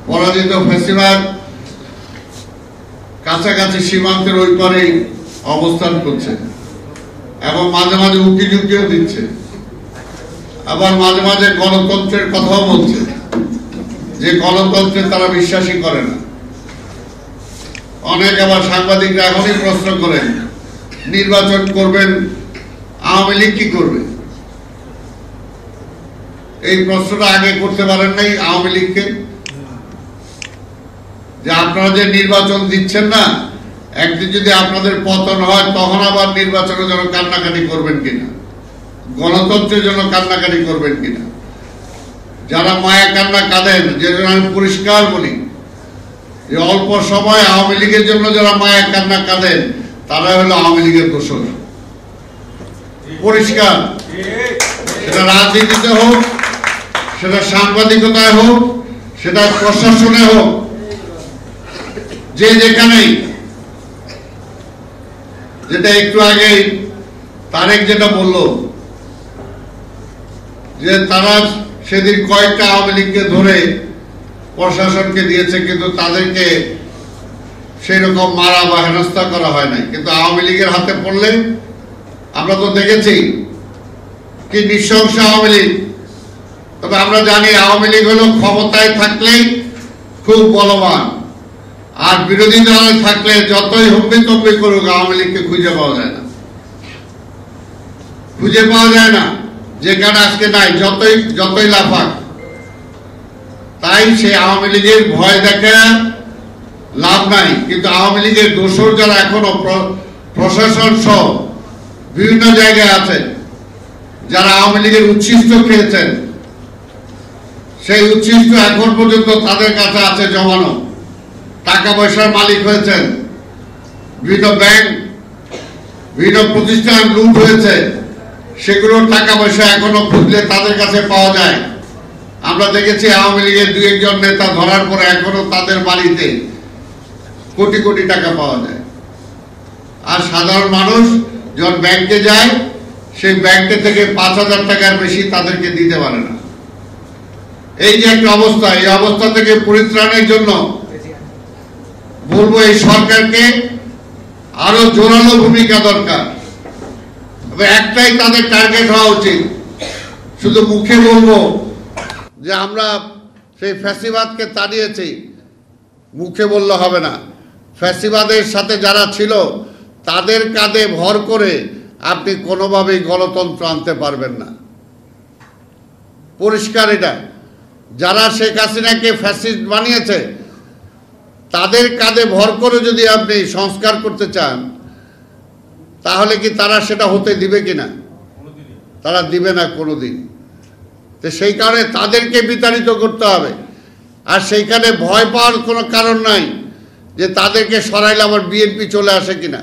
পরাজিত ফ্যাসিবাদ কাছাকাছি সীমান্তের ওই পারেই অবস্থান করছে এবং মাঝে মাঝে উঁকি ঝুঁকিও দিচ্ছে, আবার মাঝে মাঝে গণতন্ত্রের কথাও বলছে যে গণতন্ত্রে তারা বিশ্বাসই করে না। অনেক আবার সাংবাদিকরা এখনই প্রশ্ন করেন নির্বাচন করবেন, আওয়ামী লীগ কি করবে? এই প্রশ্নটা আগে করতে পারেন নাই আওয়ামী লীগকে, যে আপনারা যে নির্বাচন দিচ্ছেন না, একদিন যদি আপনাদের পতন হয় তখন আবার নির্বাচনের জন্য কান্নাকাটি করবেন কিনা, গণতন্ত্রের জন্য কান্নাকাটি করবেন কিনা? যারা মায়া কান্না কাঁদেন, যে আমি পরিষ্কার বলি যে অল্প সময় আওয়ামী লীগের জন্য যারা মায়া কান্না কাঁদেন তারা হলো আওয়ামী লীগের দোষর। পরিষ্কার, সেটা রাজনীতিতে হোক, সেটা সাংবাদিকতায় হোক, সেটা প্রশাসনে হোক, যে যেখানেই। যেটা একটু আগে তারেক যেটা বলল যে তারা সেদিন কয়েকটা আওয়ামী লীগকে ধরে প্রশাসনকে দিয়েছে, কিন্তু তাদেরকে সেই রকম মারা বা হেনস্থা করা হয় নাই। কিন্তু আওয়ামী লীগের হাতে পড়লে আমরা তো দেখেছি কি নৃশংস আওয়ামী লীগ। তবে আমরা জানি আওয়ামী লীগ হলো ক্ষমতায় থাকলেই খুব বলবান, আর বিরোধী দলে থাকলে যতই হম্বি তম্বি করুক আওয়ামী লীগকে খুঁজে পাওয়া যায় না, খুঁজে পাওয়া যায় না। যেখানে আজকে নাই, যতই লাফাক। তাই সে আওয়ামী লীগের ভয় দেখে লাভ নাই। কিন্তু আওয়ামী লীগের দোসর যারা এখনো প্রশাসন সহ বিভিন্ন জায়গায় আছে, যারা আওয়ামী লীগের উচ্ছিষ্ট খেয়েছেন, সেই উচ্ছিষ্ট এখন পর্যন্ত তাদের কাছে আছে জমানো, টাকা পয়সার মালিক হয়েছেন, বিভিন্ন ব্যাংক, বিভিন্ন প্রতিষ্ঠান লুট হয়েছে, সেগুলোর টাকা পয়সা এখনো খুঁজলে তাদের কাছে পাওয়া যায়। আমরা দেখেছি আওয়ামী লীগের দুই একজন নেতা ধরার পরে এখনো তাদের বাড়িতে কোটি কোটি টাকা পাওয়া যায়। আর সাধারণ মানুষ যখন ব্যাংকে যায়, সেই ব্যাংকে থেকে ৫,০০০ টাকার বেশি তাদেরকে দিতে পারে না। এই যে একটা অবস্থা, এই অবস্থা থেকে পরিত্রাণের জন্য বলবো এই সরকারকে আরো জোরালো ভূমিকা দরকার। তবে একটাই তাদের টার্গেট হওয়া উচিত, শুধু মুখে বলবো যে আমরা সেই ফ্যাসিবাদকে তাড়িয়েছি, মুখে বললে হবে না। ফ্যাসিবাদের সাথে যারা ছিল তাদের কাঁধে ভর করে আপনি কোনোভাবেই গণতন্ত্র আনতে পারবেন না। পরিষ্কার এটা। যারা শেখ হাসিনাকে ফ্যাসিস্ট বানিয়েছে তাদের কাঁধে ভর করে যদি আপনি সংস্কার করতে চান, তাহলে কি তারা সেটা হতে দিবে কিনা? তারা দিবে না কোনোদিন। তো সেই কারণে তাদেরকে বিতাড়িত করতে হবে। আর সেইখানে ভয় পাওয়ার কোনো কারণ নাই যে তাদেরকে সরাইলে আবার বিএনপি চলে আসে কিনা।